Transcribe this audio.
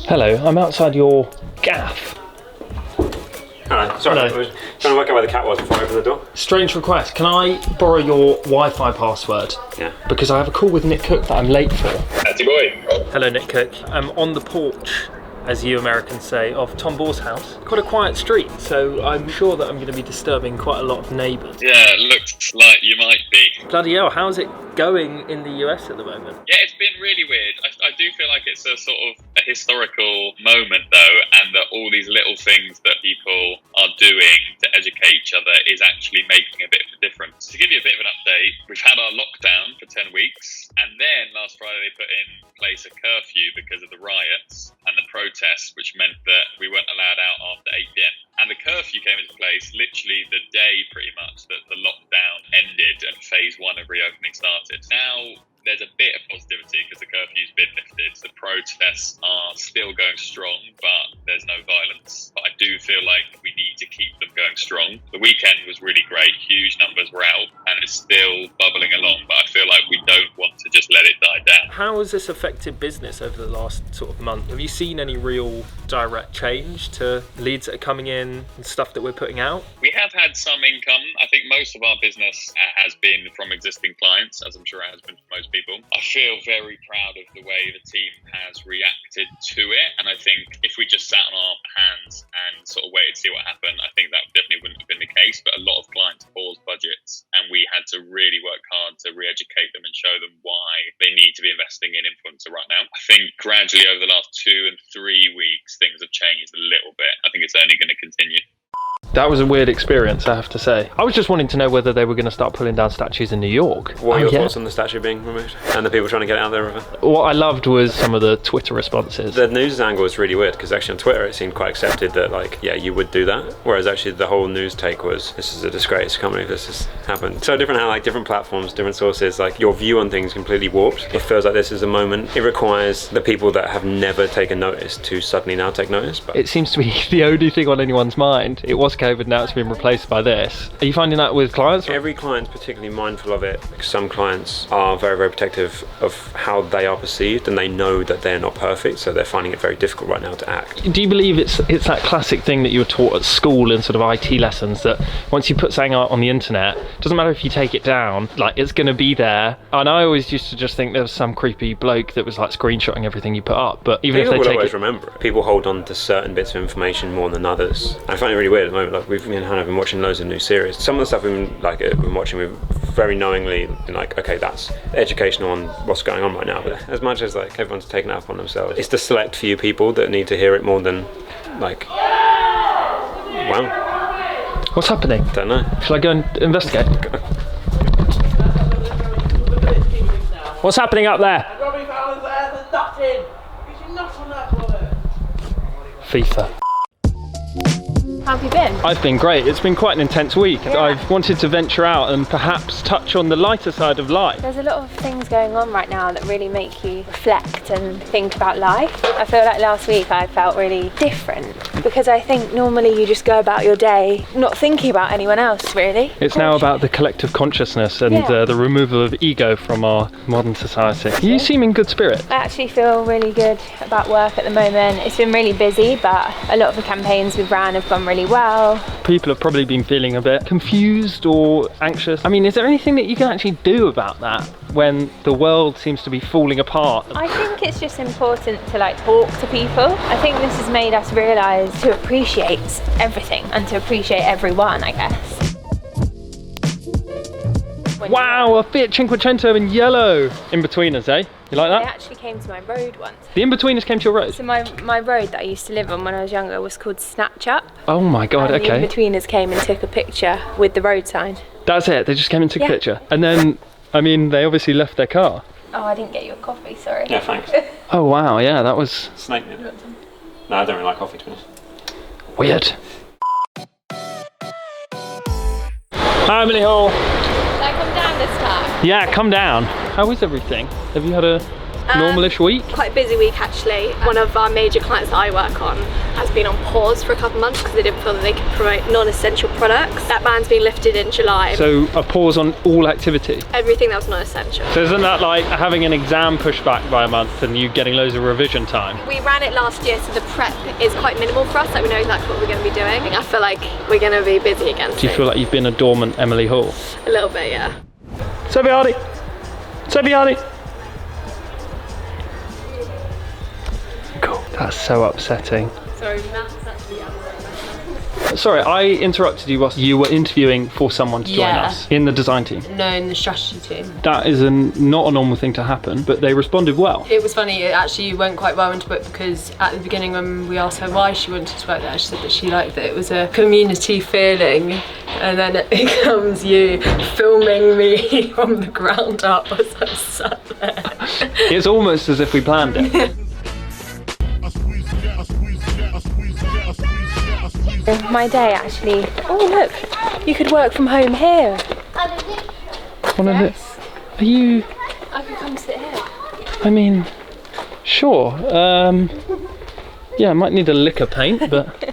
Hello, I'm outside your gaff. Hello, sorry, I was trying to work out where the cat was before I opened the door. Strange request, can I borrow your Wi-Fi password? Yeah. Because I have a call with Nick Cook that I'm late for. Natty boy. Hello Nick Cook. I'm on the porch, as you Americans say, of Tom Ball's house. Quite a quiet street, so I'm sure that I'm going to be disturbing quite a lot of neighbours. Yeah, it looks like you might be. Bloody hell, how's it going in the US at the moment? Yeah, it's been really weird. I do feel like it's a sort of a historical moment, though, and that all these little things that people are doing to educate each other is actually making a bit of a difference. To give you a bit of an update, we've had our lockdown for 10 weeks, and then last Friday they put in place a curfew because of the riots and the protests, which meant that we weren't allowed out after 8 p.m. And the curfew came into place literally the day, pretty much, that the lockdown ended and phase one of reopening started. Now, there's a bit of positivity because the curfew's been lifted. The protests are still going strong, but there's no violence. But I do feel like we need to keep them going strong. The weekend was really great. Huge numbers were out, and it's still bubbling along, but I feel like we don't want to just let it die down. How has this affected business over the last sort of month? Have you seen any real direct change to leads that are coming in and stuff that we're putting out? We have had some income. I think most of our business has been from existing clients, as I'm sure it has been for most people. I feel very proud of the way the team has reacted to it, and I think if we just sat on our hands and sort of waited to see what happened, I think that definitely wouldn't have been the case. But a lot of clients paused budgets, and we had to really work hard to re-educate them and show them why they need to be investing in influencer right now. I think gradually over the last 2 and 3 weeks, things have changed a little bit. I think it's only going to continue. That was a weird experience, I have to say. I was just wanting to know whether they were going to start pulling down statues in New York. What are your thoughts on the statue being removed and the people trying to get it out of the river? What I loved was some of the Twitter responses. The news angle was really weird because actually on Twitter it seemed quite accepted that, like, yeah, you would do that. Whereas actually the whole news take was, this is a disgrace, I can't believe this has happened. So different how, like, different platforms, different sources, like, your view on things completely warped. It feels like this is a moment. It requires the people that have never taken notice to suddenly now take notice. But it seems to be the only thing on anyone's mind. It was COVID, now it's been replaced by this. Are you finding that with clients? Every client's particularly mindful of it because some clients are very, very protective of how they are perceived and they know that they're not perfect, so they're finding it very difficult right now to act. Do you believe it's that classic thing that you were taught at school and sort of IT lessons, that once you put something out on the internet, doesn't matter if you take it down, like, it's going to be there? And I always used to just think there was some creepy bloke that was like screenshotting everything you put up, but even people if they will take always remember it. People hold on to certain bits of information more than others. I find it really weird at the moment. Like, we've been watching loads of new series. Some of the stuff we've been watching, we've very knowingly been like, okay, that's educational on what's going on right now. But as much as, like, everyone's taken it up on themselves, it's the select few people that need to hear it more than, like, wow. What's happening? Don't know. Shall I go and investigate? What's happening up there? Robbie Fowler's there, there's nothing. You should not on that water. FIFA. How have you been? I've been great. It's been quite an intense week. Yeah. I've wanted to venture out and perhaps touch on the lighter side of life. There's a lot of things going on right now that really make you reflect and think about life. I feel like last week I felt really different because I think normally you just go about your day not thinking about anyone else, really. It's now about the collective consciousness and the removal of ego from our modern society. You seem in good spirit. I actually feel really good about work at the moment. It's been really busy, but a lot of the campaigns we've ran have gone really well. People have probably been feeling a bit confused or anxious. I mean, is there anything that you can actually do about that when the world seems to be falling apart? I think it's just important to, like, talk to people. I think this has made us realise to appreciate everything and to appreciate everyone, I guess. Wow, a Fiat Cinquecento in yellow. In-betweeners, eh? You like They that? actually came to my road once. The in-betweeners came to your road? So my road that I used to live on when I was younger was called Snatch Up. Oh my god, and okay. the in-betweeners came and took a picture with the road sign. That's it, they just came and took a Yeah. picture. And then, I mean, they obviously left their car. Oh, I didn't get you a coffee, sorry. Yeah, thanks. Oh wow, yeah, that was Snake me. No, I don't really like coffee, to be honest. weird. Hi, Emily Hall. Should I come down this time? Yeah, come down. How is everything? Have you had a Normalish week? Quite a busy week actually. One of our major clients that I work on has been on pause for a couple of months because they didn't feel that they could promote non-essential products. That ban's been lifted in July. So a pause on all activity? Everything that was non-essential. So isn't that like having an exam pushed back by a month and you getting loads of revision time? We ran it last year, so the prep is quite minimal for us. Like we know exactly what we're going to be doing. I feel like we're going to be busy again soon. Do you feel like you've been a dormant Emily Hall? A little bit, yeah. Seviardi! Seviardi! Cool. That's so upsetting. Sorry, Matt's actually out. Sorry, I interrupted you whilst you were interviewing for someone to join us in the design team. No, in the strategy team. That is not a normal thing to happen, but they responded well. It was funny, it actually went quite well into it because at the beginning when we asked her why she wanted to work there, she said that she liked that it was a community feeling, and then it becomes you filming me from the ground up as I sat there. It's almost as if we planned it. My day actually. Oh look, you could work from home here. Are you? I could come sit here. I mean, sure. Yeah, I might need a lick of paint, but